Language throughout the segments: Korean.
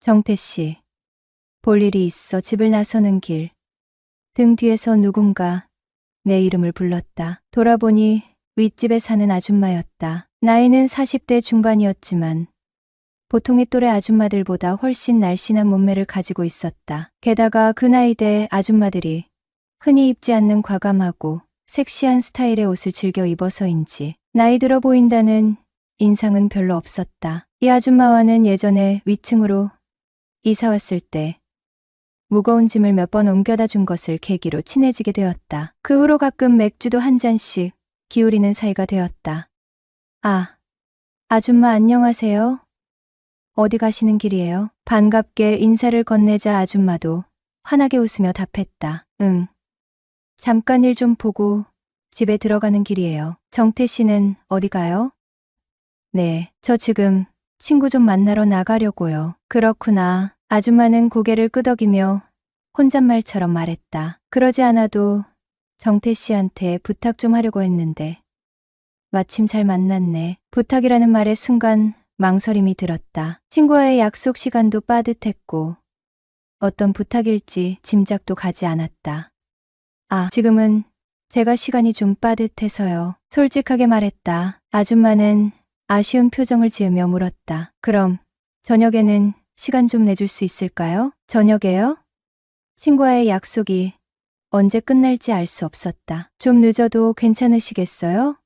정태 씨, 볼 일이 있어 집을 나서는 길. 등 뒤에서 누군가 내 이름을 불렀다. 돌아보니 윗집에 사는 아줌마였다. 나이는 40대 중반이었지만 보통의 또래 아줌마들보다 훨씬 날씬한 몸매를 가지고 있었다. 게다가 그 나이대 아줌마들이 흔히 입지 않는 과감하고 섹시한 스타일의 옷을 즐겨 입어서인지 나이 들어 보인다는 인상은 별로 없었다. 이 아줌마와는 예전에 위층으로 이사 왔을 때 무거운 짐을 몇 번 옮겨다 준 것을 계기로 친해지게 되었다. 그 후로 가끔 맥주도 한 잔씩 기울이는 사이가 되었다. 아, 아줌마 안녕하세요. 어디 가시는 길이에요? 반갑게 인사를 건네자 아줌마도 환하게 웃으며 답했다. 응. 잠깐 일 좀 보고 집에 들어가는 길이에요. 정태 씨는 어디 가요? 네, 저 지금 친구 좀 만나러 나가려고요. 그렇구나. 아줌마는 고개를 끄덕이며 혼잣말처럼 말했다. 그러지 않아도 정태 씨한테 부탁 좀 하려고 했는데 마침 잘 만났네. 부탁이라는 말에 순간 망설임이 들었다. 친구와의 약속 시간도 빠듯했고 어떤 부탁일지 짐작도 가지 않았다. 아, 지금은 제가 시간이 좀 빠듯해서요. 솔직하게 말했다. 아줌마는 아쉬운 표정을 지으며 물었다. 그럼 저녁에는 시간 좀 내줄 수 있을까요? 저녁에요? 친구와의 약속이 언제 끝날지 알 수 없었다. 좀 늦어도 괜찮으시겠어요?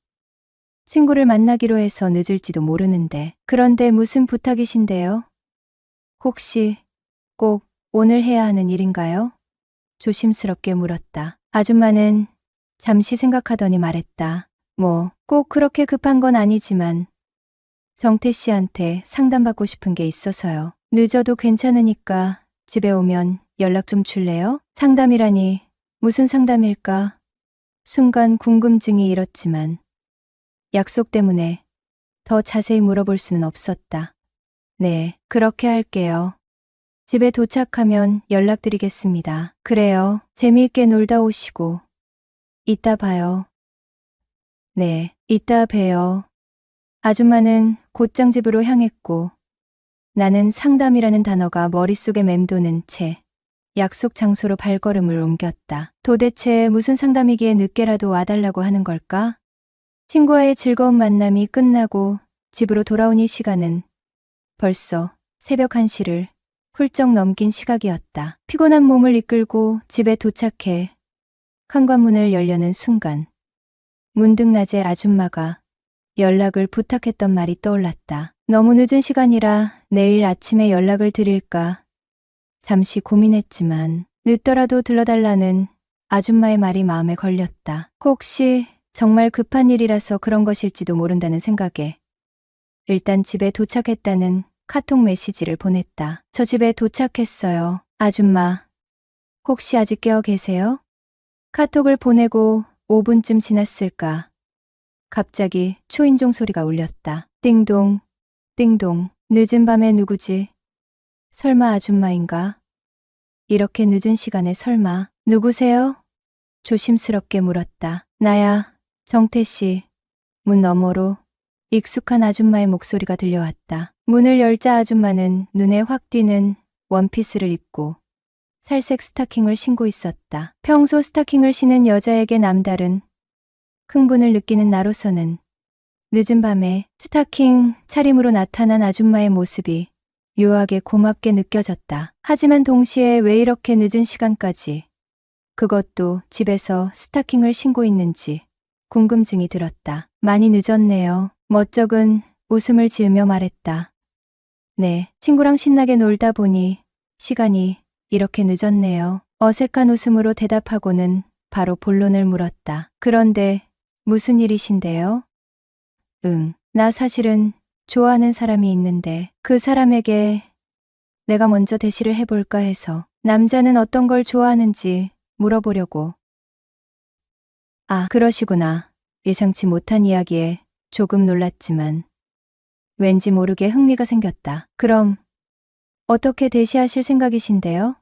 친구를 만나기로 해서 늦을지도 모르는데. 그런데 무슨 부탁이신데요? 혹시 꼭 오늘 해야 하는 일인가요? 조심스럽게 물었다. 아줌마는 잠시 생각하더니 말했다. 뭐, 꼭 그렇게 급한 건 아니지만 정태 씨한테 상담받고 싶은 게 있어서요. 늦어도 괜찮으니까 집에 오면 연락 좀 줄래요? 상담이라니 무슨 상담일까? 순간 궁금증이 일었지만 약속 때문에 더 자세히 물어볼 수는 없었다. 네, 그렇게 할게요. 집에 도착하면 연락드리겠습니다. 그래요. 재미있게 놀다 오시고. 이따 봐요. 네, 이따 봬요. 아줌마는 곧장 집으로 향했고 나는 상담이라는 단어가 머릿속에 맴도는 채 약속 장소로 발걸음을 옮겼다. 도대체 무슨 상담이기에 늦게라도 와달라고 하는 걸까? 친구와의 즐거운 만남이 끝나고 집으로 돌아온 이 시간은 벌써 새벽 1시를 훌쩍 넘긴 시각이었다. 피곤한 몸을 이끌고 집에 도착해 현관문을 열려는 순간 문득 낮에 아줌마가 연락을 부탁했던 말이 떠올랐다. 너무 늦은 시간이라 내일 아침에 연락을 드릴까 잠시 고민했지만 늦더라도 들러달라는 아줌마의 말이 마음에 걸렸다. 혹시 정말 급한 일이라서 그런 것일지도 모른다는 생각에 일단 집에 도착했다는 카톡 메시지를 보냈다. 저 집에 도착했어요. 아줌마, 혹시 아직 깨어 계세요? 카톡을 보내고 5분쯤 지났을까. 갑자기 초인종 소리가 울렸다. 띵동, 띵동. 늦은 밤에 누구지? 설마 아줌마인가? 이렇게 늦은 시간에 설마 누구세요? 조심스럽게 물었다. 나야, 정태 씨. 문 너머로 익숙한 아줌마의 목소리가 들려왔다. 문을 열자 아줌마는 눈에 확 띄는 원피스를 입고 살색 스타킹을 신고 있었다. 평소 스타킹을 신은 여자에게 남다른 흥분을 느끼는 나로서는 늦은 밤에 스타킹 차림으로 나타난 아줌마의 모습이 묘하게 고맙게 느껴졌다. 하지만 동시에 왜 이렇게 늦은 시간까지 그것도 집에서 스타킹을 신고 있는지 궁금증이 들었다. 많이 늦었네요. 멋쩍은 웃음을 지으며 말했다. 네, 친구랑 신나게 놀다 보니 시간이 이렇게 늦었네요. 어색한 웃음으로 대답하고는 바로 본론을 물었다. 그런데 무슨 일이신데요? 나 사실은 좋아하는 사람이 있는데 그 사람에게 내가 먼저 대시를 해볼까 해서 남자는 어떤 걸 좋아하는지 물어보려고. 아, 그러시구나. 예상치 못한 이야기에 조금 놀랐지만 왠지 모르게 흥미가 생겼다. 그럼 어떻게 대시하실 생각이신데요?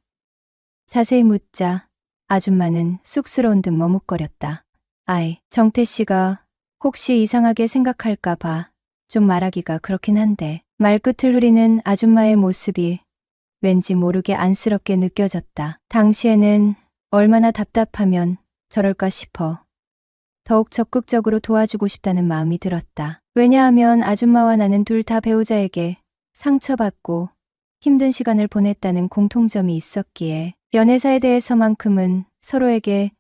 자세히 묻자 아줌마는 쑥스러운 듯 머뭇거렸다. 아이, 정태 씨가 혹시 이상하게 생각할까 봐 좀 말하기가 그렇긴 한데 말끝을 흐리는 아줌마의 모습이 왠지 모르게 안쓰럽게 느껴졌다. 당시에는 얼마나 답답하면 저럴까 싶어 더욱 적극적으로 도와주고 싶다는 마음이 들었다. 왜냐하면 아줌마와 나는 둘 다 배우자에게 상처받고 힘든 시간을 보냈다는 공통점이 있었기에 연애사에 대해서만큼은 서로에게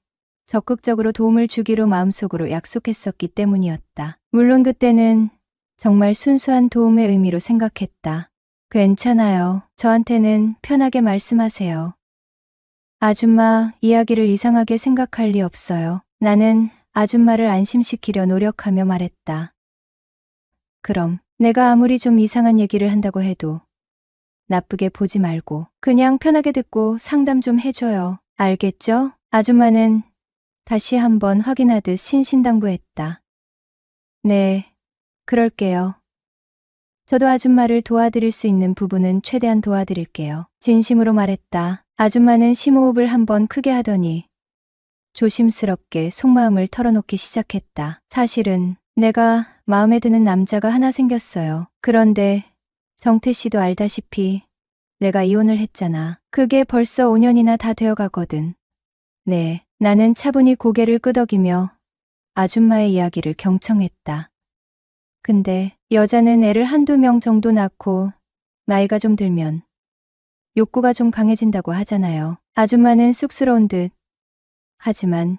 적극적으로 도움을 주기로 마음속으로 약속했었기 때문이었다. 물론 그때는 정말 순수한 도움의 의미로 생각했다. 괜찮아요. 저한테는 편하게 말씀하세요. 아줌마 이야기를 이상하게 생각할 리 없어요. 나는 아줌마를 안심시키려 노력하며 말했다. 그럼 내가 아무리 좀 이상한 얘기를 한다고 해도 나쁘게 보지 말고 그냥 편하게 듣고 상담 좀 해줘요. 알겠죠? 아줌마는 다시 한번 확인하듯 신신당부했다. 네, 그럴게요. 저도 아줌마를 도와드릴 수 있는 부분은 최대한 도와드릴게요. 진심으로 말했다. 아줌마는 심호흡을 한번 크게 하더니 조심스럽게 속마음을 털어놓기 시작했다. 사실은 내가 마음에 드는 남자가 하나 생겼어요. 그런데 정태 씨도 알다시피 내가 이혼을 했잖아. 그게 벌써 5년이나 다 되어가거든. 네, 나는 차분히 고개를 끄덕이며 아줌마의 이야기를 경청했다. 근데 여자는 애를 한두 명 정도 낳고 나이가 좀 들면 욕구가 좀 강해진다고 하잖아요. 아줌마는 쑥스러운 듯 하지만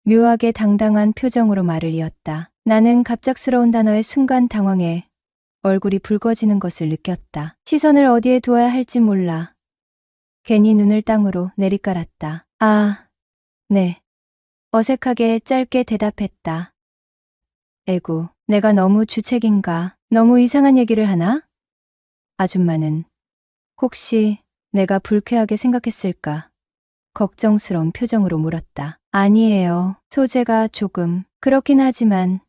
묘하게 당당한 표정으로 말을 이었다. 나는 갑작스러운 단어에 순간 당황해 얼굴이 붉어지는 것을 느꼈다. 시선을 어디에 두어야 할지 몰라 괜히 눈을 땅으로 내리깔았다. 아, 네. 어색하게 짧게 대답했다. 에구, 내가 너무 주책인가? 너무 이상한 얘기를 하나? 아줌마는 혹시 내가 불쾌하게 생각했을까? 걱정스러운 표정으로 물었다. 아니에요. 소재가 조금 그렇긴 하지만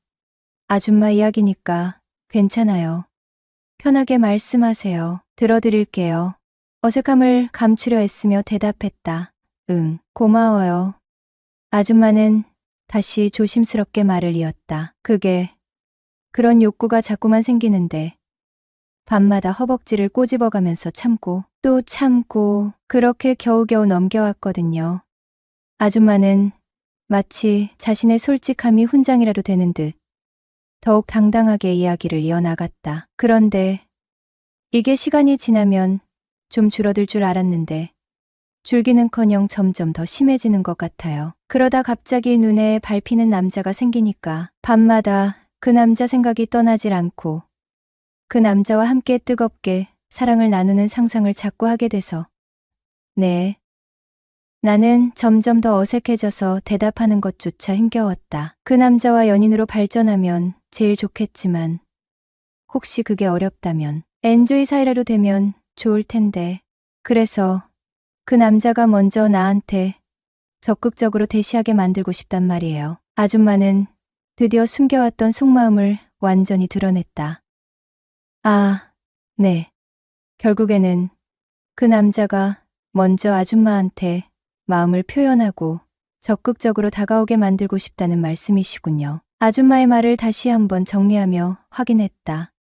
아줌마 이야기니까 괜찮아요. 편하게 말씀하세요. 들어드릴게요. 어색함을 감추려 애쓰며 대답했다. 응, 고마워요. 아줌마는 다시 조심스럽게 말을 이었다. 그런 욕구가 자꾸만 생기는데 밤마다 허벅지를 꼬집어가면서 참고 또 참고 그렇게 겨우겨우 넘겨왔거든요. 아줌마는 마치 자신의 솔직함이 훈장이라도 되는 듯 더욱 당당하게 이야기를 이어나갔다. 그런데 이게 시간이 지나면 좀 줄어들 줄 알았는데 줄기는커녕 점점 더 심해지는 것 같아요. 그러다 갑자기 눈에 밟히는 남자가 생기니까 밤마다 그 남자 생각이 떠나질 않고 그 남자와 함께 뜨겁게 사랑을 나누는 상상을 자꾸 하게 돼서 네. 나는 점점 더 어색해져서 대답하는 것조차 힘겨웠다. 그 남자와 연인으로 발전하면 제일 좋겠지만 혹시 그게 어렵다면 엔조이 사이라도 되면 좋을 텐데 그래서 그 남자가 먼저 나한테 적극적으로 대시하게 만들고 싶단 말이에요. 아줌마는 드디어 숨겨왔던 속마음을 완전히 드러냈다. 아, 네. 결국에는 그 남자가 먼저 아줌마한테 마음을 표현하고 적극적으로 다가오게 만들고 싶다는 말씀이시군요. 아줌마의 말을 다시 한번 정리하며 확인했다.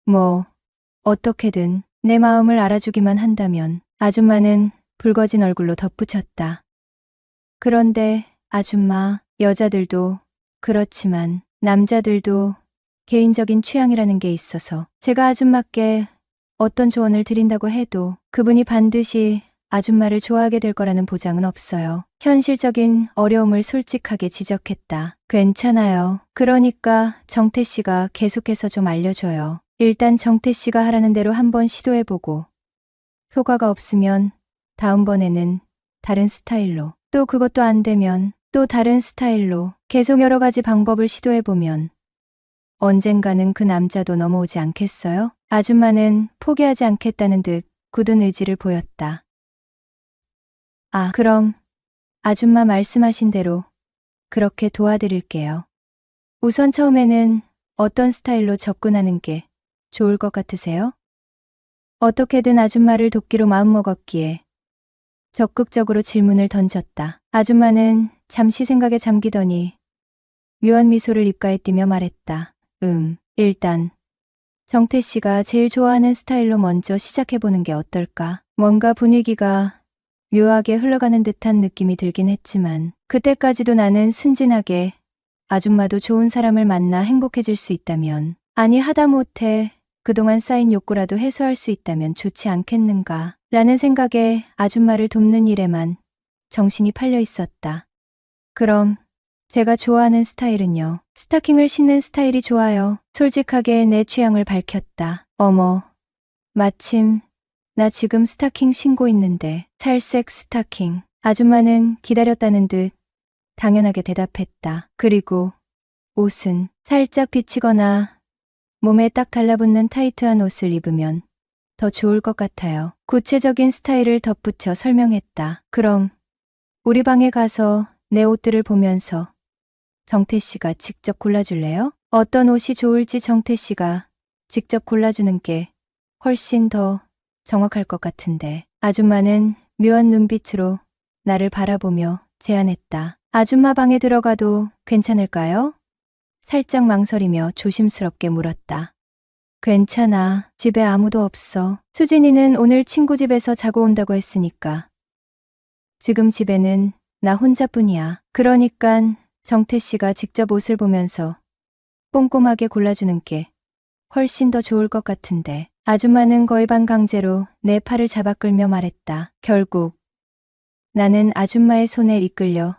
어떻게든 내 마음을 알아주기만 한다면. 아줌마는 붉어진 얼굴로 덧붙였다. 그런데 아줌마, 여자들도 그렇지만 남자들도 개인적인 취향이라는 게 있어서 제가 아줌마께 어떤 조언을 드린다고 해도 그분이 반드시 아줌마를 좋아하게 될 거라는 보장은 없어요. 현실적인 어려움을 솔직하게 지적했다. 괜찮아요. 그러니까 정태 씨가 계속해서 좀 알려줘요. 일단 정태 씨가 하라는 대로 한번 시도해보고 효과가 없으면 다음번에는 다른 스타일로 또 그것도 안 되면 또 다른 스타일로 계속 여러 가지 방법을 시도해보면 언젠가는 그 남자도 넘어오지 않겠어요? 아줌마는 포기하지 않겠다는 듯 굳은 의지를 보였다. 아, 그럼 아줌마 말씀하신 대로 그렇게 도와드릴게요. 우선 처음에는 어떤 스타일로 접근하는 게 좋을 것 같으세요? 어떻게든 아줌마를 돕기로 마음먹었기에 적극적으로 질문을 던졌다. 아줌마는 잠시 생각에 잠기더니 묘한 미소를 입가에 띠며 말했다. 일단 정태 씨가 제일 좋아하는 스타일로 먼저 시작해보는 게 어떨까? 뭔가 분위기가 묘하게 흘러가는 듯한 느낌이 들긴 했지만 그때까지도 나는 순진하게 아줌마도 좋은 사람을 만나 행복해질 수 있다면, 아니 하다못해 그동안 쌓인 욕구라도 해소할 수 있다면 좋지 않겠는가 라는 생각에 아줌마를 돕는 일에만 정신이 팔려 있었다. 그럼 제가 좋아하는 스타일은요. 스타킹을 신는 스타일이 좋아요. 솔직하게 내 취향을 밝혔다. 어머, 마침 나 지금 스타킹 신고 있는데. 살색 스타킹. 아줌마는 기다렸다는 듯 당연하게 대답했다. 그리고 옷은 살짝 비치거나 몸에 딱 달라붙는 타이트한 옷을 입으면 더 좋을 것 같아요. 구체적인 스타일을 덧붙여 설명했다. 그럼 우리 방에 가서 내 옷들을 보면서 정태 씨가 직접 골라줄래요? 어떤 옷이 좋을지 정태 씨가 직접 골라주는 게 훨씬 더 정확할 것 같은데. 아줌마는 묘한 눈빛으로 나를 바라보며 제안했다. 아줌마 방에 들어가도 괜찮을까요? 살짝 망설이며 조심스럽게 물었다. 괜찮아. 집에 아무도 없어. 수진이는 오늘 친구 집에서 자고 온다고 했으니까. 지금 집에는 나 혼자뿐이야. 그러니깐 정태 씨가 직접 옷을 보면서 꼼꼼하게 골라주는 게 훨씬 더 좋을 것 같은데. 아줌마는 거의 반강제로 내 팔을 잡아 끌며 말했다. 결국 나는 아줌마의 손에 이끌려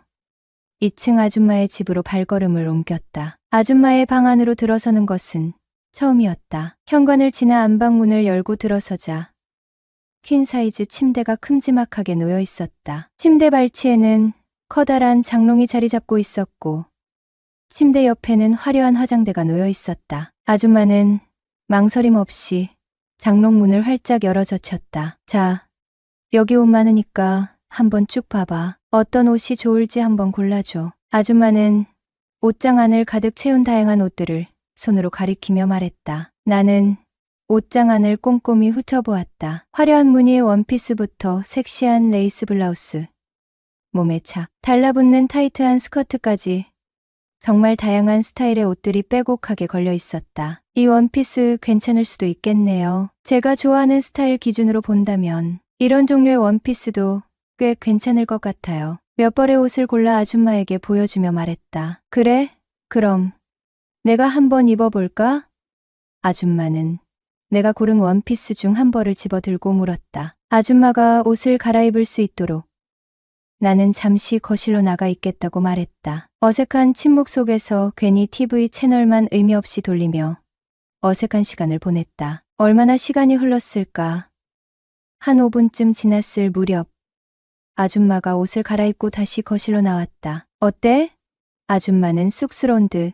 2층 아줌마의 집으로 발걸음을 옮겼다. 아줌마의 방 안으로 들어서는 것은 처음이었다. 현관을 지나 안방문을 열고 들어서자 퀸 사이즈 침대가 큼지막하게 놓여 있었다. 침대 발치에는 커다란 장롱이 자리 잡고 있었고 침대 옆에는 화려한 화장대가 놓여 있었다. 아줌마는 망설임 없이 장롱문을 활짝 열어 젖혔다. 자, 여기 옷 많으니까 한번 쭉 봐봐. 어떤 옷이 좋을지 한번 골라줘. 아줌마는 옷장 안을 가득 채운 다양한 옷들을 손으로 가리키며 말했다. 나는 옷장 안을 꼼꼼히 훑어보았다. 화려한 무늬의 원피스부터 섹시한 레이스 블라우스, 몸에 착 달라붙는 타이트한 스커트까지 정말 다양한 스타일의 옷들이 빼곡하게 걸려 있었다. 이 원피스 괜찮을 수도 있겠네요. 제가 좋아하는 스타일 기준으로 본다면 이런 종류의 원피스도 꽤 괜찮을 것 같아요. 몇 벌의 옷을 골라 아줌마에게 보여주며 말했다. 그래? 그럼 내가 한번 입어볼까? 아줌마는 내가 고른 원피스 중 한 벌을 집어들고 물었다. 아줌마가 옷을 갈아입을 수 있도록 나는 잠시 거실로 나가 있겠다고 말했다. 어색한 침묵 속에서 괜히 TV 채널만 의미 없이 돌리며 어색한 시간을 보냈다. 얼마나 시간이 흘렀을까? 한 5분쯤 지났을 무렵 아줌마가 옷을 갈아입고 다시 거실로 나왔다. 어때? 아줌마는 쑥스러운 듯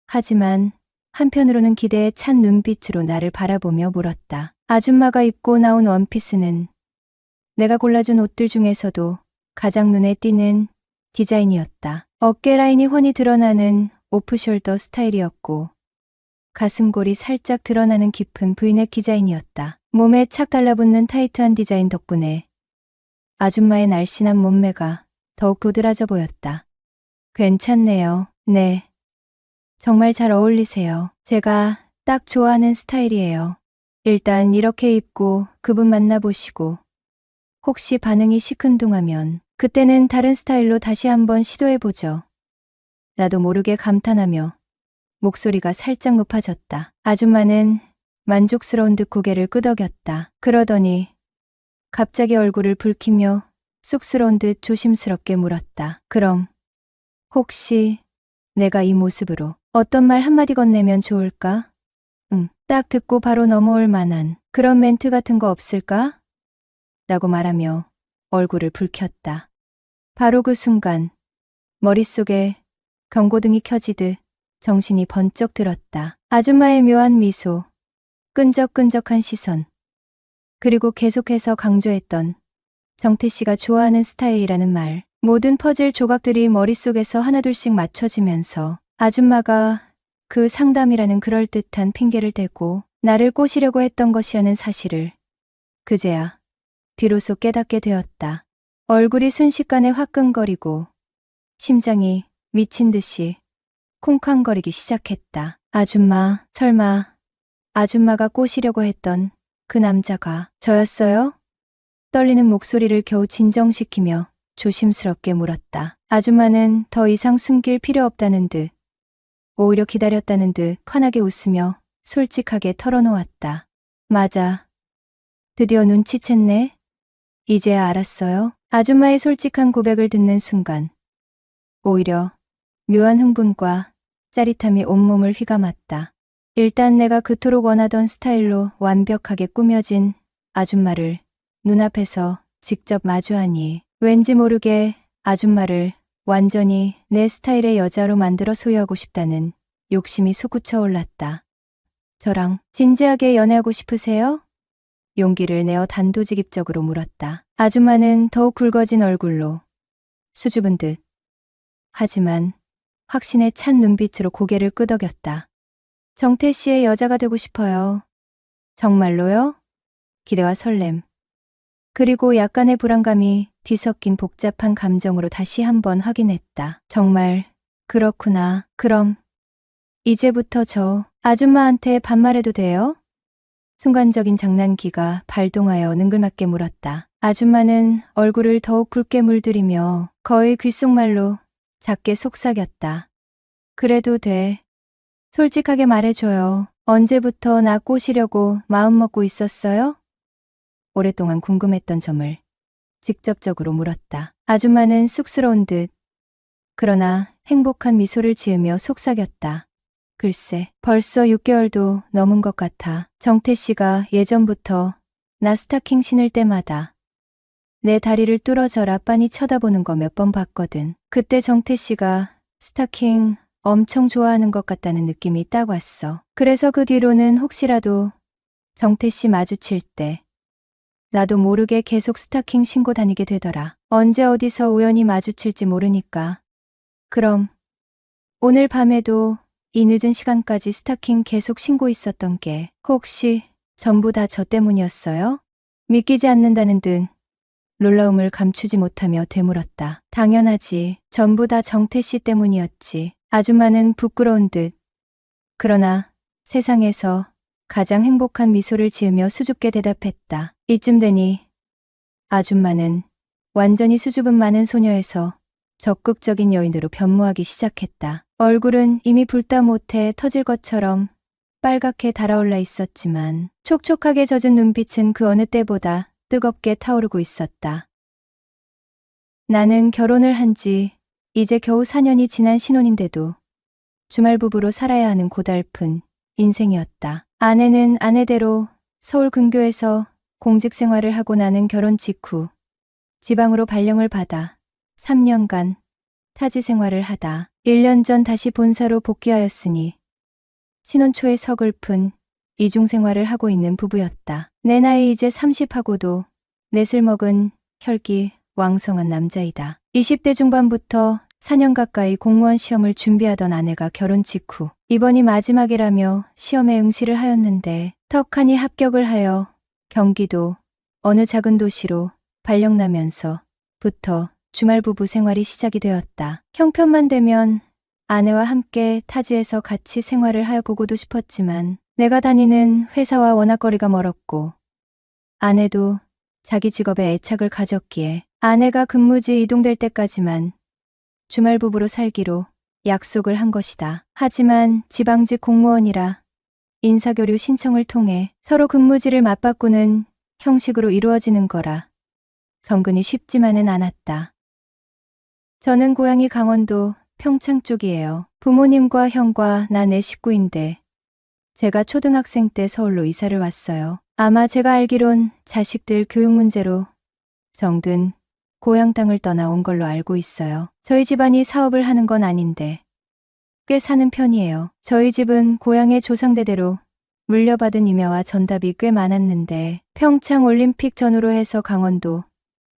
하지만 한편으로는 기대에 찬 눈빛으로 나를 바라보며 물었다. 아줌마가 입고 나온 원피스는 내가 골라준 옷들 중에서도 가장 눈에 띄는 디자인이었다. 어깨 라인이 훤히 드러나는 오프숄더 스타일이었고 가슴골이 살짝 드러나는 깊은 브이넥 디자인이었다. 몸에 착 달라붙는 타이트한 디자인 덕분에 아줌마의 날씬한 몸매가 더욱 도드라져 보였다. 괜찮네요. 네. 정말 잘 어울리세요. 제가 딱 좋아하는 스타일이에요. 일단 이렇게 입고 그분 만나보시고 혹시 반응이 시큰둥하면 그때는 다른 스타일로 다시 한번 시도해보죠. 나도 모르게 감탄하며 목소리가 살짝 높아졌다. 아줌마는 만족스러운 듯 고개를 끄덕였다. 그러더니 갑자기 얼굴을 붉히며 쑥스러운 듯 조심스럽게 물었다. 그럼 혹시 내가 이 모습으로 어떤 말 한마디 건네면 좋을까? 딱 듣고 바로 넘어올 만한 그런 멘트 같은 거 없을까? 라고 말하며 얼굴을 붉혔다. 바로 그 순간 머릿속에 경고등이 켜지듯 정신이 번쩍 들었다. 아줌마의 묘한 미소, 끈적끈적한 시선, 그리고 계속해서 강조했던 정태 씨가 좋아하는 스타일이라는 말. 모든 퍼즐 조각들이 머릿속에서 하나둘씩 맞춰지면서 아줌마가 그 상담이라는 그럴듯한 핑계를 대고 나를 꼬시려고 했던 것이라는 사실을 그제야 비로소 깨닫게 되었다. 얼굴이 순식간에 화끈거리고 심장이 미친 듯이 쿵쾅거리기 시작했다. 아줌마, 설마 아줌마가 꼬시려고 했던 그 남자가 저였어요? 떨리는 목소리를 겨우 진정시키며 조심스럽게 물었다. 아줌마는 더 이상 숨길 필요 없다는 듯, 오히려 기다렸다는 듯 환하게 웃으며 솔직하게 털어놓았다. 맞아. 드디어 눈치챘네. 이제야 알았어요. 아줌마의 솔직한 고백을 듣는 순간 오히려 묘한 흥분과 짜릿함이 온몸을 휘감았다. 일단 내가 그토록 원하던 스타일로 완벽하게 꾸며진 아줌마를 눈앞에서 직접 마주하니 왠지 모르게 아줌마를 완전히 내 스타일의 여자로 만들어 소유하고 싶다는 욕심이 솟구쳐 올랐다. 저랑 진지하게 연애하고 싶으세요? 용기를 내어 단도직입적으로 물었다. 아줌마는 더욱 굵어진 얼굴로 수줍은 듯 하지만 확신에 찬 눈빛으로 고개를 끄덕였다. 정태 씨의 여자가 되고 싶어요. 정말로요? 기대와 설렘, 그리고 약간의 불안감이 뒤섞인 복잡한 감정으로 다시 한번 확인했다. 정말 그렇구나. 그럼 이제부터 저 아줌마한테 반말해도 돼요? 순간적인 장난기가 발동하여 능글맞게 물었다. 아줌마는 얼굴을 더욱 굵게 물들이며 거의 귓속말로 작게 속삭였다. 그래도 돼. 솔직하게 말해줘요. 언제부터 나 꼬시려고 마음먹고 있었어요? 오랫동안 궁금했던 점을 직접적으로 물었다. 아줌마는 쑥스러운 듯 그러나 행복한 미소를 지으며 속삭였다. 글쎄, 벌써 6개월도 넘은 것 같아. 정태 씨가 예전부터 나 스타킹 신을 때마다 내 다리를 뚫어져라 빤히 쳐다보는 거 몇 번 봤거든. 그때 정태 씨가 스타킹 엄청 좋아하는 것 같다는 느낌이 딱 왔어. 그래서 그 뒤로는 혹시라도 정태 씨 마주칠 때 나도 모르게 계속 스타킹 신고 다니게 되더라. 언제 어디서 우연히 마주칠지 모르니까. 그럼 오늘 밤에도 이 늦은 시간까지 스타킹 계속 신고 있었던 게 혹시 전부 다 저 때문이었어요? 믿기지 않는다는 듯 놀라움을 감추지 못하며 되물었다. 당연하지. 전부 다 정태 씨 때문이었지. 아줌마는 부끄러운 듯 그러나 세상에서 가장 행복한 미소를 지으며 수줍게 대답했다. 이쯤 되니 아줌마는 완전히 수줍음 많은 소녀에서 적극적인 여인으로 변모하기 시작했다. 얼굴은 이미 불다 못해 터질 것처럼 빨갛게 달아올라 있었지만 촉촉하게 젖은 눈빛은 그 어느 때보다 뜨겁게 타오르고 있었다. 나는 결혼을 한 지 이제 겨우 4년이 지난 신혼인데도 주말 부부로 살아야 하는 고달픈 인생이었다. 아내는 아내대로 서울 근교에서 공직 생활을 하고 나는 결혼 직후 지방으로 발령을 받아 3년간 타지 생활을 하다 1년 전 다시 본사로 복귀하였으니 신혼 초에 서글픈 이중 생활을 하고 있는 부부였다. 내 나이 이제 30하고도 넷을 먹은 혈기 왕성한 남자이다. 20대 중반부터 4년 가까이 공무원 시험을 준비하던 아내가 결혼 직후 이번이 마지막이라며 시험에 응시를 하였는데 턱하니 합격을 하여 경기도 어느 작은 도시로 발령나면서부터 주말 부부 생활이 시작이 되었다. 형편만 되면 아내와 함께 타지에서 같이 생활을 하고도 싶었지만 내가 다니는 회사와 워낙 거리가 멀었고 아내도 자기 직업에 애착을 가졌기에 아내가 근무지 이동될 때까지만 주말 부부로 살기로 약속을 한 것이다. 하지만 지방직 공무원이라 인사교류 신청을 통해 서로 근무지를 맞바꾸는 형식으로 이루어지는 거라 정근이 쉽지만은 않았다. 저는 고향이 강원도 평창 쪽이에요. 부모님과 형과 나 네 식구인데 제가 초등학생 때 서울로 이사를 왔어요. 아마 제가 알기론 자식들 교육 문제로 정든 고향 땅을 떠나온 걸로 알고 있어요. 저희 집안이 사업을 하는 건 아닌데 꽤 사는 편이에요. 저희 집은 고향의 조상대대로 물려받은 임야와 전답이 꽤 많았는데 평창 올림픽 전후로 해서 강원도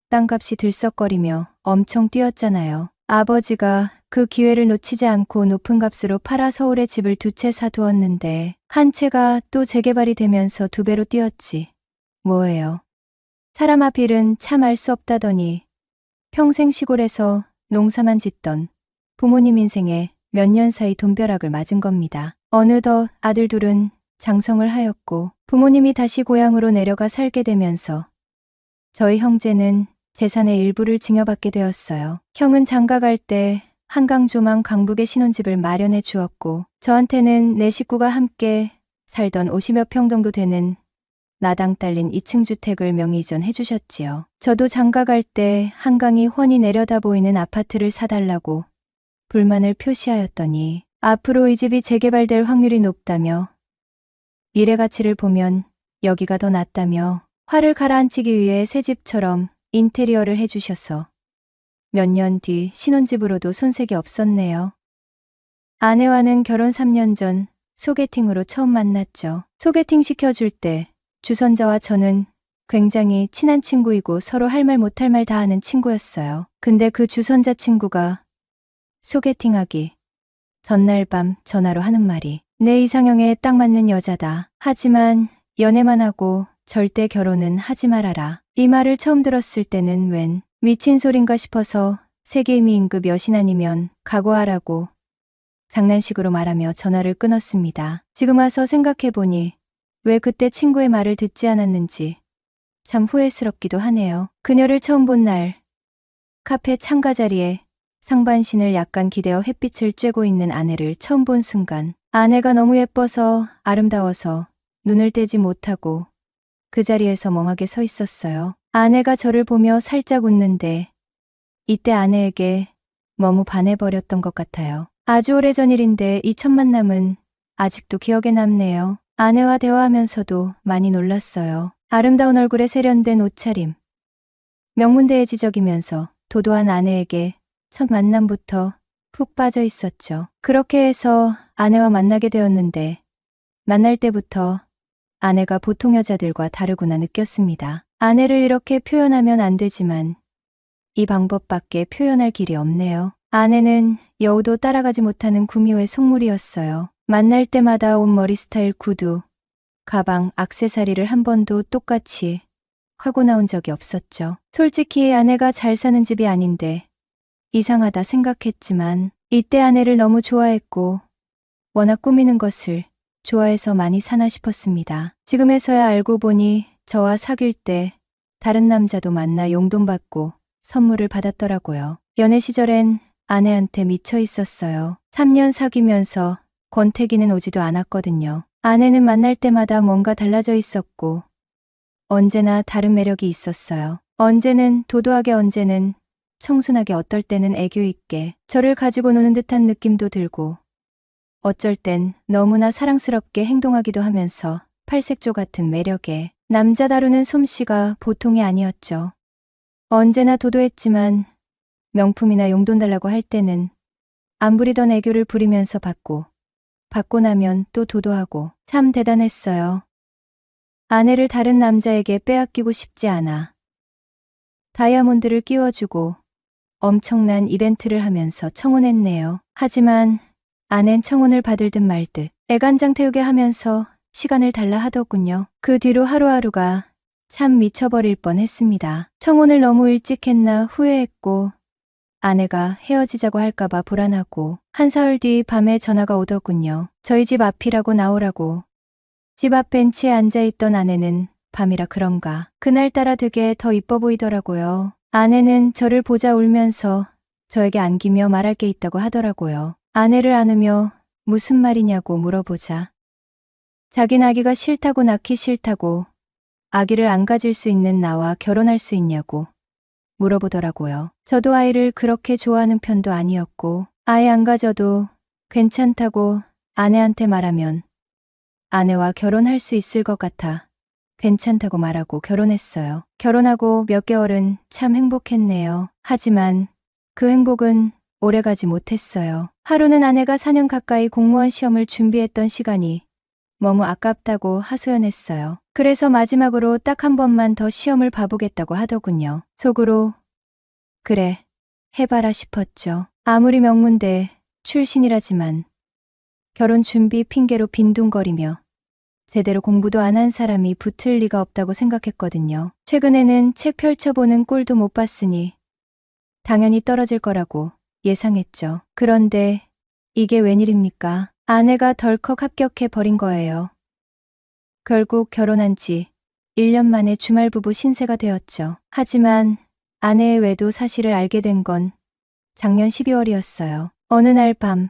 땅값이 들썩거리며 엄청 뛰었잖아요. 아버지가 그 기회를 놓치지 않고 높은 값으로 팔아 서울에 집을 2채 사두었는데 한 채가 또 재개발이 되면서 2배로 뛰었지. 뭐예요. 사람 앞 일은 참 알 수 없다더니 평생 시골에서 농사만 짓던 부모님 인생에 몇 년 사이 돈벼락을 맞은 겁니다. 어느덧 아들 둘은 장성을 하였고 부모님이 다시 고향으로 내려가 살게 되면서 저희 형제는 재산의 일부를 증여받게 되었어요. 형은 장가갈 때 한강 조망 강북에 신혼집을 마련해 주었고 저한테는 네 식구가 함께 살던 50여 평 정도 되는 나당 딸린 2층 주택을 명의이전해 주셨지요. 저도 장가갈 때 한강이 훤히 내려다 보이는 아파트를 사달라고 불만을 표시하였더니 앞으로 이 집이 재개발될 확률이 높다며 미래 가치를 보면 여기가 더 낫다며 화를 가라앉히기 위해 새 집처럼 인테리어를 해주셔서 몇 년 뒤 신혼집으로도 손색이 없었네요. 아내와는 결혼 3년 전 소개팅으로 처음 만났죠. 소개팅 시켜줄 때 주선자와 저는 굉장히 친한 친구이고 서로 할 말 못할 말 다 하는 친구였어요. 근데 그 주선자 친구가 소개팅하기 전날 밤 전화로 하는 말이 내 이상형에 딱 맞는 여자다. 하지만 연애만 하고 절대 결혼은 하지 말아라. 이 말을 처음 들었을 때는 웬 미친 소린가 싶어서 세계미인급 여신 아니면 각오하라고 장난식으로 말하며 전화를 끊었습니다. 지금 와서 생각해보니 왜 그때 친구의 말을 듣지 않았는지 참 후회스럽기도 하네요. 그녀를 처음 본 날 카페 창가 자리에 상반신을 약간 기대어 햇빛을 쬐고 있는 아내를 처음 본 순간 아내가 너무 예뻐서 아름다워서 눈을 떼지 못하고 그 자리에서 멍하게 서 있었어요. 아내가 저를 보며 살짝 웃는데 이때 아내에게 너무 반해버렸던 것 같아요. 아주 오래전 일인데 이 첫 만남은 아직도 기억에 남네요. 아내와 대화하면서도 많이 놀랐어요. 아름다운 얼굴에 세련된 옷차림, 명문대의 지적이면서 도도한 아내에게 첫 만남부터 푹 빠져 있었죠. 그렇게 해서 아내와 만나게 되었는데 만날 때부터 아내가 보통 여자들과 다르구나 느꼈습니다. 아내를 이렇게 표현하면 안 되지만 이 방법밖에 표현할 길이 없네요. 아내는 여우도 따라가지 못하는 구미호의 속물이었어요. 만날 때마다 옷, 머리 스타일, 구두, 가방, 액세서리를 한 번도 똑같이 하고 나온 적이 없었죠. 솔직히 아내가 잘 사는 집이 아닌데 이상하다 생각했지만 이때 아내를 너무 좋아했고 워낙 꾸미는 것을 좋아해서 많이 사나 싶었습니다. 지금에서야 알고 보니 저와 사귈 때 다른 남자도 만나 용돈 받고 선물을 받았더라고요. 연애 시절엔 아내한테 미쳐 있었어요. 3년 사귀면서 권태기는 오지도 않았거든요. 아내는 만날 때마다 뭔가 달라져 있었고 언제나 다른 매력이 있었어요. 언제는 도도하게 언제는 청순하게 어떨 때는 애교 있게 저를 가지고 노는 듯한 느낌도 들고 어쩔 땐 너무나 사랑스럽게 행동하기도 하면서 팔색조 같은 매력에 남자 다루는 솜씨가 보통이 아니었죠. 언제나 도도했지만 명품이나 용돈 달라고 할 때는 안 부리던 애교를 부리면서 받고 나면 또 도도하고 참 대단했어요. 아내를 다른 남자에게 빼앗기고 싶지 않아 다이아몬드를 끼워주고 엄청난 이벤트를 하면서 청혼했네요. 하지만 아낸 청혼을 받을 듯 말 듯 애간장 태우게 하면서 시간을 달라 하더군요. 그 뒤로 하루하루가 참 미쳐버릴 뻔했습니다. 청혼을 너무 일찍 했나 후회했고 아내가 헤어지자고 할까봐 불안하고 한 사흘 뒤 밤에 전화가 오더군요. 저희 집 앞이라고 나오라고. 집 앞 벤치에 앉아있던 아내는 밤이라 그런가 그날따라 되게 더 이뻐 보이더라고요. 아내는 저를 보자 울면서 저에게 안기며 말할 게 있다고 하더라고요. 아내를 안으며 무슨 말이냐고 물어보자 자긴 아기가 싫다고 낳기 싫다고 아기를 안 가질 수 있는 나와 결혼할 수 있냐고 물어보더라고요. 저도 아이를 그렇게 좋아하는 편도 아니었고 아예 안 가져도 괜찮다고 아내한테 말하면 아내와 결혼할 수 있을 것 같아 괜찮다고 말하고 결혼했어요. 결혼하고 몇 개월은 참 행복했네요. 하지만 그 행복은 오래가지 못했어요. 하루는 아내가 4년 가까이 공무원 시험을 준비했던 시간이 너무 아깝다고 하소연했어요. 그래서 마지막으로 딱 한 번만 더 시험을 봐보겠다고 하더군요. 속으로 그래 해봐라 싶었죠. 아무리 명문대 출신이라지만 결혼 준비 핑계로 빈둥거리며 제대로 공부도 안 한 사람이 붙을 리가 없다고 생각했거든요. 최근에는 책 펼쳐보는 꼴도 못 봤으니 당연히 떨어질 거라고 예상했죠. 그런데 이게 웬일입니까? 아내가 덜컥 합격해 버린 거예요. 결국 결혼한 지 1년 만에 주말 부부 신세가 되었죠. 하지만 아내의 외도 사실을 알게 된 건 작년 12월이었어요. 어느 날 밤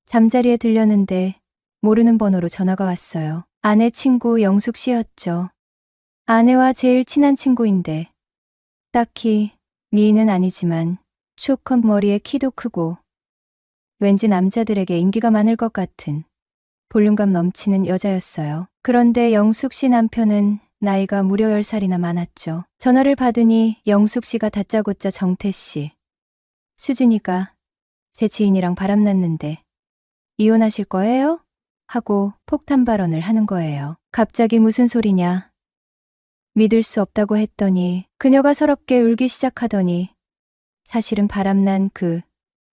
잠자리에 들렸는데 모르는 번호로 전화가 왔어요. 아내 친구 영숙 씨였죠. 아내와 제일 친한 친구인데 딱히 미인은 아니지만 쇼컷 머리에 키도 크고 왠지 남자들에게 인기가 많을 것 같은 볼륨감 넘치는 여자였어요. 그런데 영숙 씨 남편은 나이가 무려 10살이나 많았죠. 전화를 받으니 영숙 씨가 다짜고짜 정태 씨, 수진이가 제 지인이랑 바람났는데 이혼하실 거예요? 하고 폭탄 발언을 하는 거예요. 갑자기 무슨 소리냐? 믿을 수 없다고 했더니 그녀가 서럽게 울기 시작하더니 사실은 바람난 그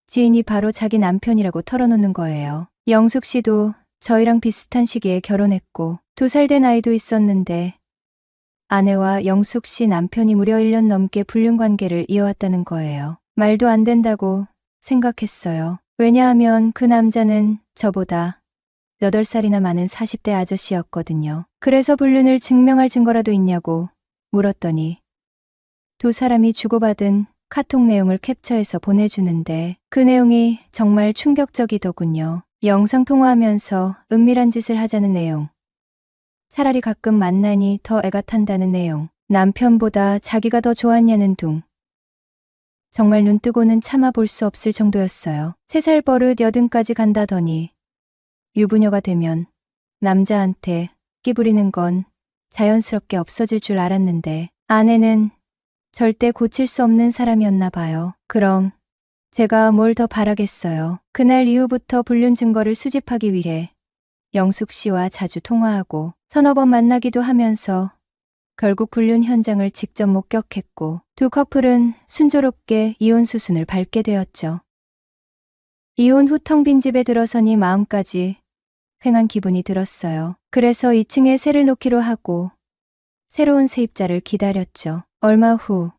지인이 바로 자기 남편이라고 털어놓는 거예요. 영숙 씨도 저희랑 비슷한 시기에 결혼했고 2살 된 아이도 있었는데 아내와 영숙 씨 남편이 무려 1년 넘게 불륜 관계를 이어왔다는 거예요. 말도 안 된다고 생각했어요. 왜냐하면 그 남자는 저보다 8살이나 많은 40대 아저씨였거든요. 그래서 불륜을 증명할 증거라도 있냐고 물었더니 2사람이 주고받은 카톡 내용을 캡처해서 보내주는데 그 내용이 정말 충격적이더군요. 영상 통화하면서 은밀한 짓을 하자는 내용. 차라리 가끔 만나니 더 애가 탄다는 내용. 남편보다 자기가 더 좋았냐는 둥. 정말 눈뜨고는 참아 볼 수 없을 정도였어요. 3살 버릇 80까지 간다더니 유부녀가 되면 남자한테 끼부리는 건 자연스럽게 없어질 줄 알았는데 아내는 절대 고칠 수 없는 사람이었나 봐요. 그럼 제가 뭘 더 바라겠어요. 그날 이후부터 불륜 증거를 수집하기 위해 영숙 씨와 자주 통화하고 서너 번 만나기도 하면서 결국 불륜 현장을 직접 목격했고 2 커플은 순조롭게 이혼 수순을 밟게 되었죠. 이혼 후 텅 빈 집에 들어서니 마음까지 휑한 기분이 들었어요. 그래서 2층에 새를 놓기로 하고 새로운 세입자를 기다렸죠. 얼마 후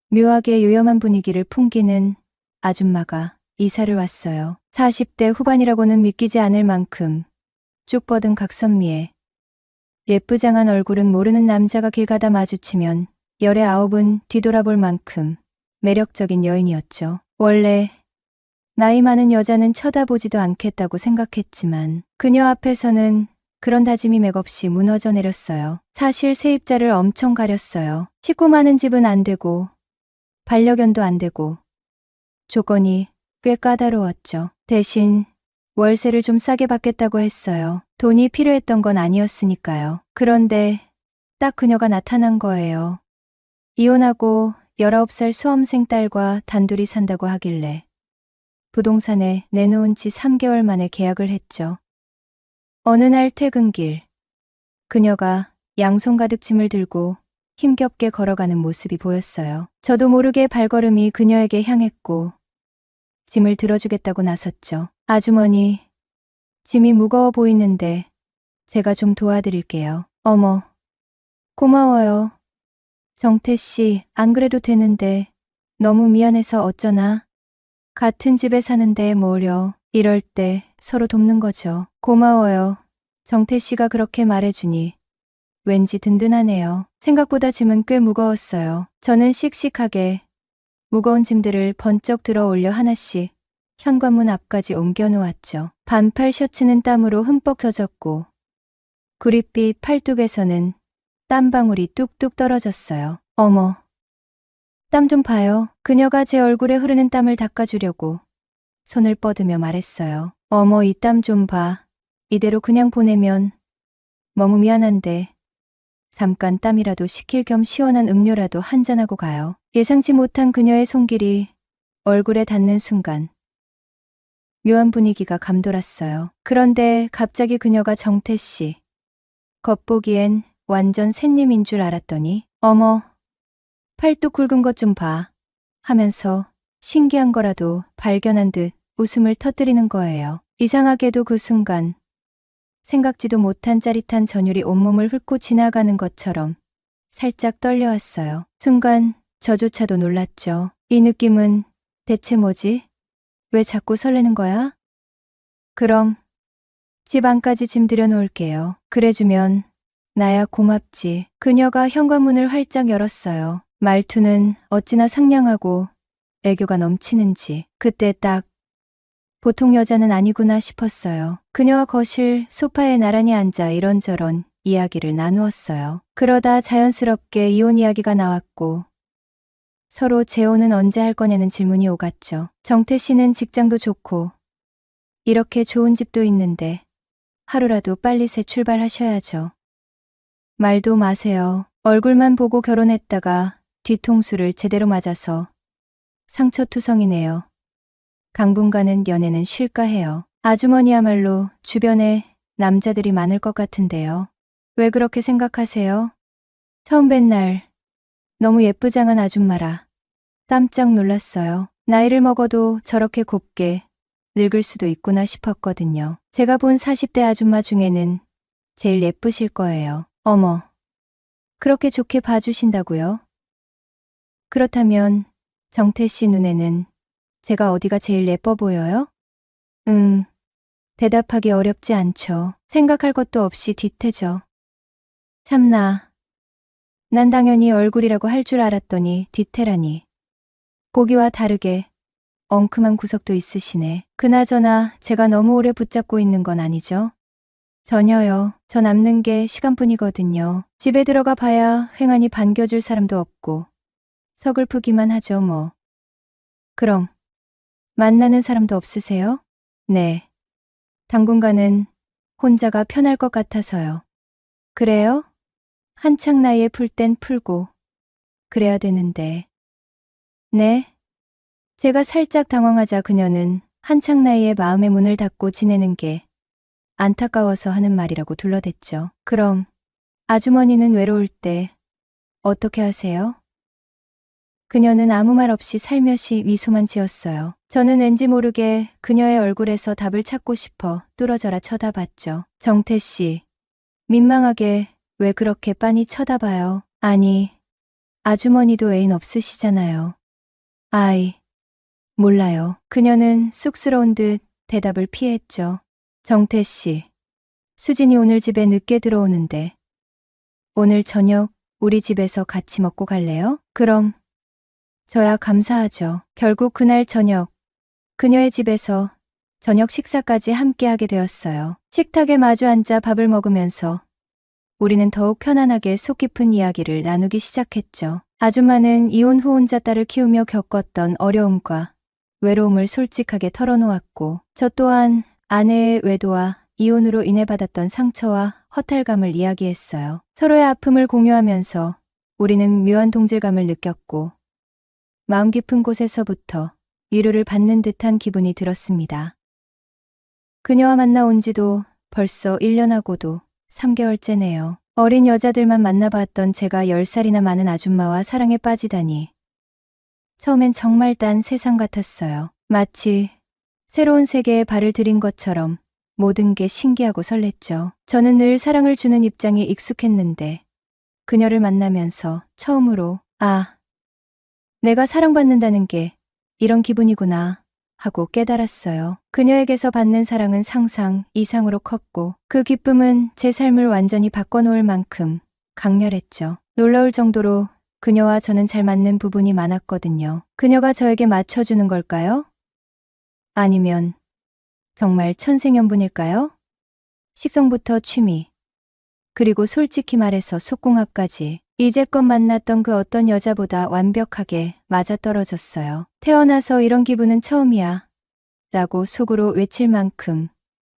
묘하게 요염한 분위기를 풍기는 아줌마가 이사를 왔어요. 40대 후반이라고는 믿기지 않을 만큼 쭉 뻗은 각선미에 예쁘장한 얼굴은 모르는 남자가 길 가다 마주치면 열의 아홉은 뒤돌아볼 만큼 매력적인 여인이었죠. 원래 나이 많은 여자는 쳐다보지도 않겠다고 생각했지만 그녀 앞에서는 그런 다짐이 맥없이 무너져 내렸어요. 사실 세입자를 엄청 가렸어요. 식구 많은 집은 안 되고 반려견도 안 되고 조건이 꽤 까다로웠죠. 대신 월세를 좀 싸게 받겠다고 했어요. 돈이 필요했던 건 아니었으니까요. 그런데 딱 그녀가 나타난 거예요. 이혼하고 19살 수험생 딸과 단둘이 산다고 하길래 부동산에 내놓은 지 3개월 만에 계약을 했죠. 어느 날 퇴근길 그녀가 양손 가득 짐을 들고 힘겹게 걸어가는 모습이 보였어요. 저도 모르게 발걸음이 그녀에게 향했고 짐을 들어주겠다고 나섰죠. 아주머니, 짐이 무거워 보이는데 제가 좀 도와드릴게요. 어머, 고마워요. 정태 씨, 안 그래도 되는데 너무 미안해서 어쩌나? 같은 집에 사는데 뭐려. 이럴 때 서로 돕는 거죠. 고마워요. 정태 씨가 그렇게 말해주니 왠지 든든하네요. 생각보다 짐은 꽤 무거웠어요. 저는 씩씩하게 무거운 짐들을 번쩍 들어 올려 하나씩 현관문 앞까지 옮겨 놓았죠. 반팔 셔츠는 땀으로 흠뻑 젖었고 구릿빛 팔뚝에서는 땀방울이 뚝뚝 떨어졌어요. 어머, 땀 좀 봐요. 그녀가 제 얼굴에 흐르는 땀을 닦아주려고 손을 뻗으며 말했어요. 어머, 이 땀 좀 봐. 이대로 그냥 보내면 너무 미안한데 잠깐 땀이라도 식힐 겸 시원한 음료라도 한잔하고 가요. 예상치 못한 그녀의 손길이 얼굴에 닿는 순간 묘한 분위기가 감돌았어요. 그런데 갑자기 그녀가 정태 씨, 겉보기엔 완전 샌님인 줄 알았더니 어머, 팔뚝 굵은 것 좀 봐 하면서 신기한 거라도 발견한 듯 웃음을 터뜨리는 거예요. 이상하게도 그 순간 생각지도 못한 짜릿한 전율이 온몸을 훑고 지나가는 것처럼 살짝 떨려왔어요. 순간 저조차도 놀랐죠. 이 느낌은 대체 뭐지? 왜 자꾸 설레는 거야? 그럼 집 안까지 짐 들여놓을게요. 그래주면 나야 고맙지. 그녀가 현관문을 활짝 열었어요. 말투는 어찌나 상냥하고 애교가 넘치는지 그때 딱 보통 여자는 아니구나 싶었어요. 그녀와 거실 소파에 나란히 앉아 이런저런 이야기를 나누었어요. 그러다 자연스럽게 이혼 이야기가 나왔고 서로 재혼은 언제 할 거냐는 질문이 오갔죠. 정태 씨는 직장도 좋고 이렇게 좋은 집도 있는데 하루라도 빨리 새 출발하셔야죠. 말도 마세요. 얼굴만 보고 결혼했다가 뒤통수를 제대로 맞아서 상처투성이네요. 당분간은 연애는 쉴까 해요. 아주머니야말로 주변에 남자들이 많을 것 같은데요. 왜 그렇게 생각하세요? 처음 뵌 날 너무 예쁘장한 아줌마라 깜짝 놀랐어요. 나이를 먹어도 저렇게 곱게 늙을 수도 있구나 싶었거든요. 제가 본 40대 아줌마 중에는 제일 예쁘실 거예요. 어머, 그렇게 좋게 봐주신다고요? 그렇다면 정태 씨 눈에는 제가 어디가 제일 예뻐 보여요? 대답하기 어렵지 않죠. 생각할 것도 없이 뒤태죠. 참나, 난 당연히 얼굴이라고 할 줄 알았더니 뒤태라니. 보기와 다르게 엉큼한 구석도 있으시네. 그나저나 제가 너무 오래 붙잡고 있는 건 아니죠? 전혀요. 저 남는 게 시간뿐이거든요. 집에 들어가 봐야 횡하니 반겨줄 사람도 없고 서글프기만 하죠 뭐. 그럼 만나는 사람도 없으세요? 네. 당분간은 혼자가 편할 것 같아서요. 그래요? 한창 나이에 풀 땐 풀고 그래야 되는데. 네? 제가 살짝 당황하자 그녀는 한창 나이에 마음의 문을 닫고 지내는 게 안타까워서 하는 말이라고 둘러댔죠. 그럼 아주머니는 외로울 때 어떻게 하세요? 그녀는 아무 말 없이 살며시 미소만 지었어요. 저는 왠지 모르게 그녀의 얼굴에서 답을 찾고 싶어 뚫어져라 쳐다봤죠. 정태 씨, 민망하게 왜 그렇게 빤히 쳐다봐요? 아니, 아주머니도 애인 없으시잖아요. 아이, 몰라요. 그녀는 쑥스러운 듯 대답을 피했죠. 정태 씨, 수진이 오늘 집에 늦게 들어오는데 오늘 저녁 우리 집에서 같이 먹고 갈래요? 그럼 저야 감사하죠. 결국 그날 저녁 그녀의 집에서 저녁 식사까지 함께 하게 되었어요. 식탁에 마주 앉아 밥을 먹으면서 우리는 더욱 편안하게 속 깊은 이야기를 나누기 시작했죠. 아줌마는 이혼 후 혼자 딸을 키우며 겪었던 어려움과 외로움을 솔직하게 털어놓았고 저 또한 아내의 외도와 이혼으로 인해 받았던 상처와 허탈감을 이야기했어요. 서로의 아픔을 공유하면서 우리는 묘한 동질감을 느꼈고 마음 깊은 곳에서부터 위로를 받는 듯한 기분이 들었습니다. 그녀와 만나 온 지도 벌써 1년하고도 3개월째네요. 어린 여자들만 만나봤던 제가 10살이나 많은 아줌마와 사랑에 빠지다니. 처음엔 정말 딴 세상 같았어요. 마치 새로운 세계에 발을 들인 것처럼 모든 게 신기하고 설렜죠. 저는 늘 사랑을 주는 입장에 익숙했는데 그녀를 만나면서 처음으로 내가 사랑받는다는 게 이런 기분이구나 하고 깨달았어요. 그녀에게서 받는 사랑은 상상 이상으로 컸고 그 기쁨은 제 삶을 완전히 바꿔놓을 만큼 강렬했죠. 놀라울 정도로 그녀와 저는 잘 맞는 부분이 많았거든요. 그녀가 저에게 맞춰주는 걸까요? 아니면 정말 천생연분일까요? 식성부터 취미, 그리고 솔직히 말해서 속궁합까지 이제껏 만났던 그 어떤 여자보다 완벽하게 맞아떨어졌어요. 태어나서 이런 기분은 처음이야 라고 속으로 외칠 만큼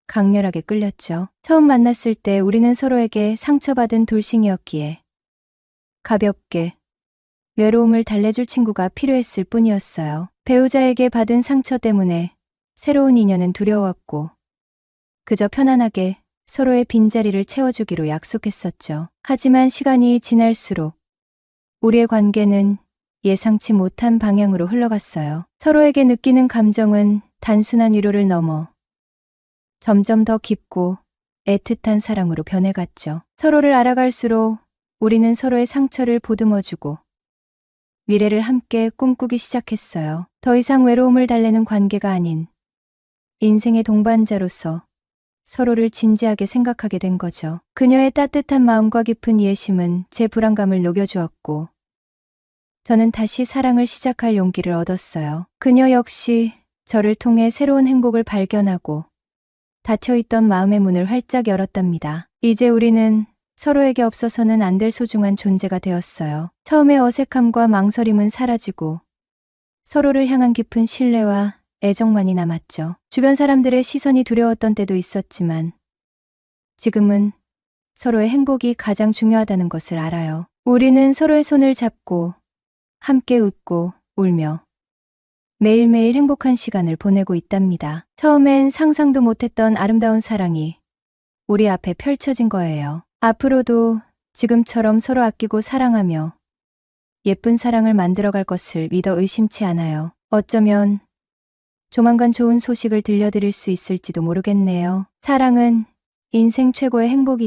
강렬하게 끌렸죠. 처음 만났을 때 우리는 서로에게 상처받은 돌싱이었기에 가볍게 외로움을 달래줄 친구가 필요했을 뿐이었어요. 배우자에게 받은 상처 때문에 새로운 인연은 두려웠고 그저 편안하게 서로의 빈자리를 채워주기로 약속했었죠. 하지만 시간이 지날수록 우리의 관계는 예상치 못한 방향으로 흘러갔어요. 서로에게 느끼는 감정은 단순한 위로를 넘어 점점 더 깊고 애틋한 사랑으로 변해갔죠. 서로를 알아갈수록 우리는 서로의 상처를 보듬어주고 미래를 함께 꿈꾸기 시작했어요. 더 이상 외로움을 달래는 관계가 아닌 인생의 동반자로서 서로를 진지하게 생각하게 된 거죠. 그녀의 따뜻한 마음과 깊은 이해심은 제 불안감을 녹여주었고, 저는 다시 사랑을 시작할 용기를 얻었어요. 그녀 역시 저를 통해 새로운 행복을 발견하고 닫혀있던 마음의 문을 활짝 열었답니다. 이제 우리는 서로에게 없어서는 안 될 소중한 존재가 되었어요. 처음의 어색함과 망설임은 사라지고 서로를 향한 깊은 신뢰와 애정만이 남았죠. 주변 사람들의 시선이 두려웠던 때도 있었지만 지금은 서로의 행복이 가장 중요하다는 것을 알아요. 우리는 서로의 손을 잡고 함께 웃고 울며 매일매일 행복한 시간을 보내고 있답니다. 처음엔 상상도 못했던 아름다운 사랑이 우리 앞에 펼쳐진 거예요. 앞으로도 지금처럼 서로 아끼고 사랑하며 예쁜 사랑을 만들어갈 것을 믿어 의심치 않아요. 어쩌면 조만간 좋은 소식을 들려드릴 수 있을지도 모르겠네요. 사랑은 인생 최고의 행복이다.